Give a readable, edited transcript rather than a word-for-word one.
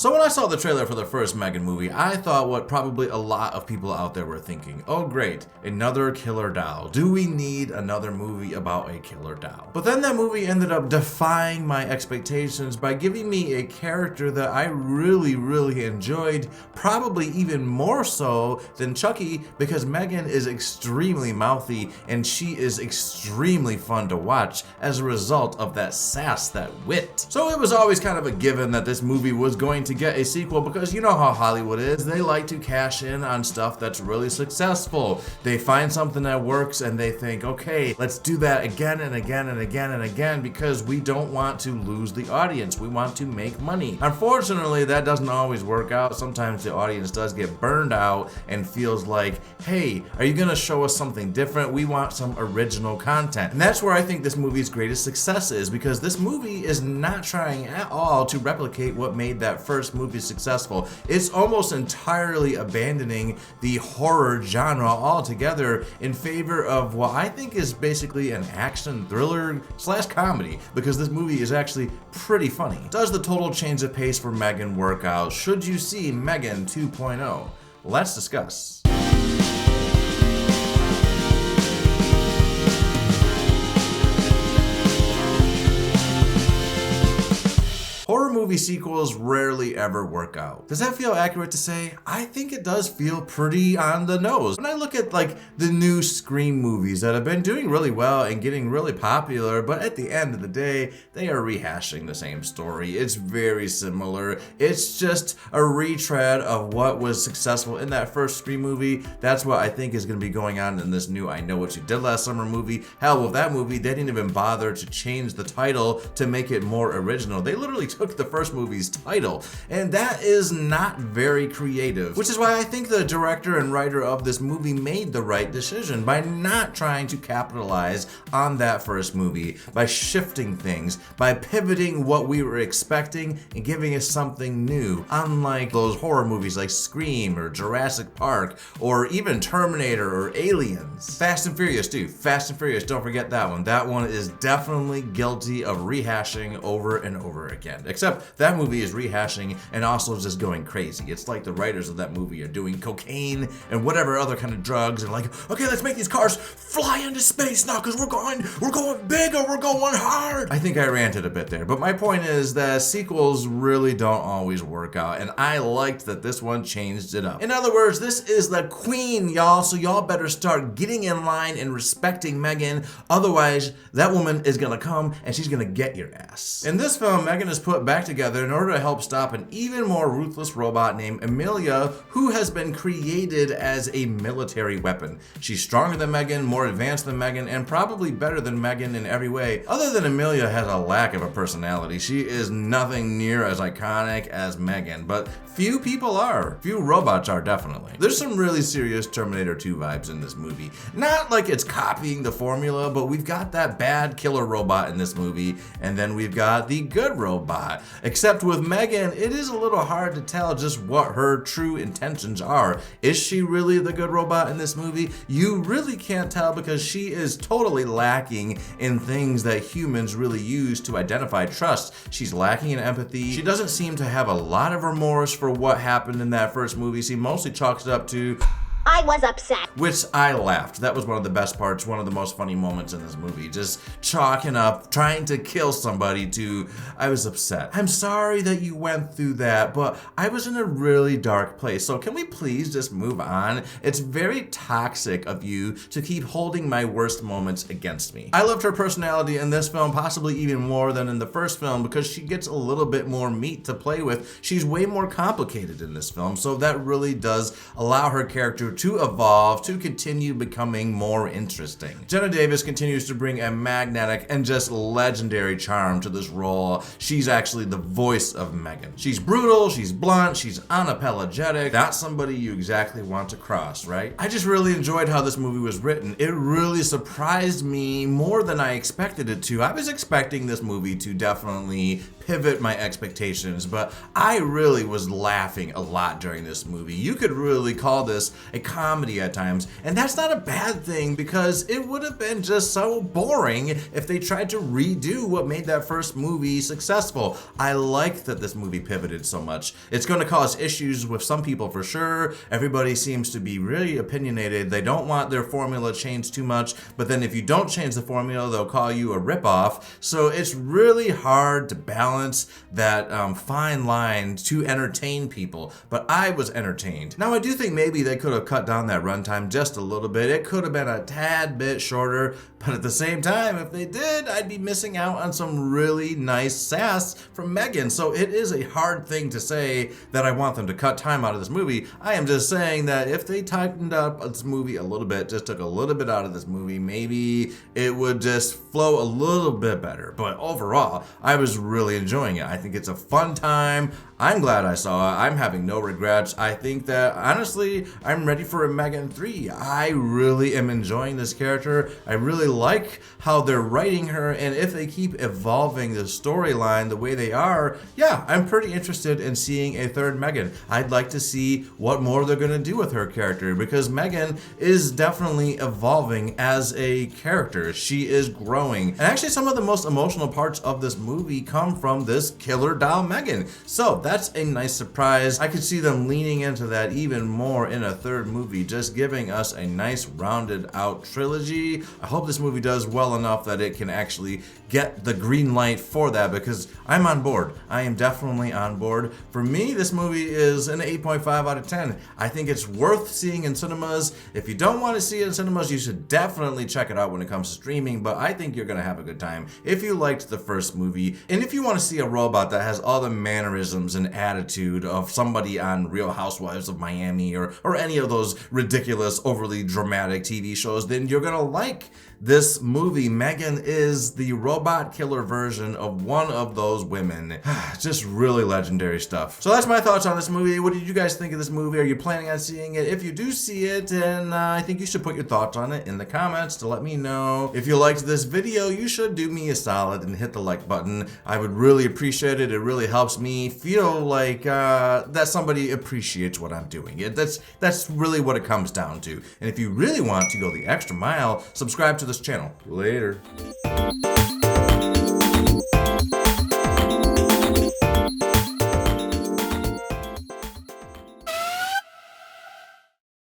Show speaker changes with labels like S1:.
S1: So when I saw the trailer for the first M3gan movie, I thought what probably a lot of people out there were thinking, oh great, another killer doll. Do we need another movie about a killer doll? But then that movie ended up defying my expectations by giving me a character that I really enjoyed, probably even more so than Chucky, because M3gan is extremely mouthy and she is extremely fun to watch as a result of that sass, that wit. So it was always kind of a given that this movie was going to get a sequel, because you know how Hollywood is. They like to cash in on stuff that's really successful. They find something that works and they think, okay, let's do that again and again and again and again, because we don't want to lose the audience. We want to make money. Unfortunately, that doesn't always work out. Sometimes the audience does get burned out and feels like, hey, are you gonna show us something different? We want some original content. And that's where I think this movie's greatest success is, because this movie is not trying at all to replicate what made that first movie successful. It's almost entirely abandoning the horror genre altogether in favor of what I think is basically an action thriller / comedy, because this movie is actually pretty funny. Does the total change of pace for M3gan work out? Should you see M3gan 2.0? Let's discuss. Horror movie sequels rarely ever work out. Does that feel accurate to say? I think it does feel pretty on the nose. When I look at like the new Scream movies that have been doing really well and getting really popular, but at the end of the day, they are rehashing the same story. It's very similar. It's just a retread of what was successful in that first Scream movie. That's what I think is going to be going on in this new I Know What You Did Last Summer movie. Hell, with that movie, they didn't even bother to change the title to make it more original. They literally took the first movie's title, and that is not very creative, which is why I think the director and writer of this movie made the right decision by not trying to capitalize on that first movie, by shifting things, by pivoting what we were expecting and giving us something new, unlike those horror movies like Scream or Jurassic Park or even Terminator or Aliens. Fast and Furious too. Fast and Furious, don't forget that one. That one is definitely guilty of rehashing over and over again. Except that movie is rehashing and also just going crazy. It's like the writers of that movie are doing cocaine and whatever other kind of drugs and like, okay, let's make these cars fly into space now because we're going big or we're going hard. I think I ranted a bit there, but my point is that sequels really don't always work out, and I liked that this one changed it up. In other words, this is the queen, y'all, so y'all better start getting in line and respecting M3gan, otherwise that woman is gonna come and she's gonna get your ass. In this film, M3gan is put back together in order to help stop an even more ruthless robot named Amelia, who has been created as a military weapon. She's stronger than M3gan, more advanced than M3gan, and probably better than M3gan in every way. Other than Amelia has a lack of a personality, she is nothing near as iconic as M3gan, but few people are. Few robots are, definitely. There's some really serious Terminator 2 vibes in this movie. Not like it's copying the formula, but we've got that bad killer robot in this movie, and then we've got the good robot. Except with M3gan, it is a little hard to tell just what her true intentions are. Is she really the good robot in this movie? You really can't tell, because she is totally lacking in things that humans really use to identify trust. She's lacking in empathy. She doesn't seem to have a lot of remorse for what happened in that first movie. She mostly chalks it up to
S2: I was upset.
S1: Which I laughed. That was one of the best parts, one of the most funny moments in this movie. Just chalking up, trying to kill somebody to, I was upset. I'm sorry that you went through that, but I was in a really dark place. So can we please just move on? It's very toxic of you to keep holding my worst moments against me. I loved her personality in this film, possibly even more than in the first film, because she gets a little bit more meat to play with. She's way more complicated in this film, so that really does allow her character to evolve, to continue becoming more interesting. Jenna Davis continues to bring a magnetic and just legendary charm to this role. She's actually the voice of M3gan. She's brutal, she's blunt, she's unapologetic. That's somebody you exactly want to cross, right? I just really enjoyed how this movie was written. It really surprised me more than I expected it to. I was expecting this movie to definitely pivot my expectations, but I really was laughing a lot during this movie. You could really call this a comedy at times, and that's not a bad thing because it would have been just so boring if they tried to redo what made that first movie successful. I like that this movie pivoted so much. It's going to cause issues with some people for sure. Everybody seems to be really opinionated. They don't want their formula changed too much, but then if you don't change the formula, they'll call you a ripoff. So it's really hard to balance that fine line to entertain people, but I was entertained. Now I do think maybe they could have cut down that runtime just a little bit. It could have been a tad bit shorter, but at the same time, if they did, I'd be missing out on some really nice sass from M3gan. So it is a hard thing to say that I want them to cut time out of this movie. I am just saying that if they tightened up this movie a little bit, just took a little bit out of this movie, maybe it would just flow a little bit better. But overall, I was really enjoying it. I think it's a fun time. I'm glad I saw it. I'm having no regrets. I think that, honestly, I'm ready for a M3gan 3. I really am enjoying this character. I really like how they're writing her, and if they keep evolving the storyline the way they are, yeah, I'm pretty interested in seeing a third M3gan. I'd like to see what more they're gonna do with her character, because M3gan is definitely evolving as a character. She is growing. And actually, some of the most emotional parts of this movie come from this killer doll M3gan. So that's a nice surprise. I could see them leaning into that even more in a third movie, just giving us a nice rounded out trilogy. I hope this movie does well enough that it can actually get the green light for that, because I'm on board. I am definitely on board. For me, this movie is an 8.5 out of 10. I think it's worth seeing in cinemas. If you don't want to see it in cinemas, you should definitely check it out when it comes to streaming, but I think you're gonna have a good time if you liked the first movie, and if you want to see a robot that has all the mannerisms and attitude of somebody on Real Housewives of Miami or any of those ridiculous, overly dramatic TV shows, then you're gonna like this movie. M3gan is the robot killer version of one of those women. Just really legendary stuff. So that's my thoughts on this movie. What did you guys think of this movie? Are you planning on seeing it? If you do see it, then I think you should put your thoughts on it in the comments to let me know. If you liked this video, you should do me a solid and hit the like button. I would really appreciate it. It really helps me feel like that somebody appreciates what I'm doing. That's really what it comes down to. And if you really want to go the extra mile, subscribe to this channel. Later.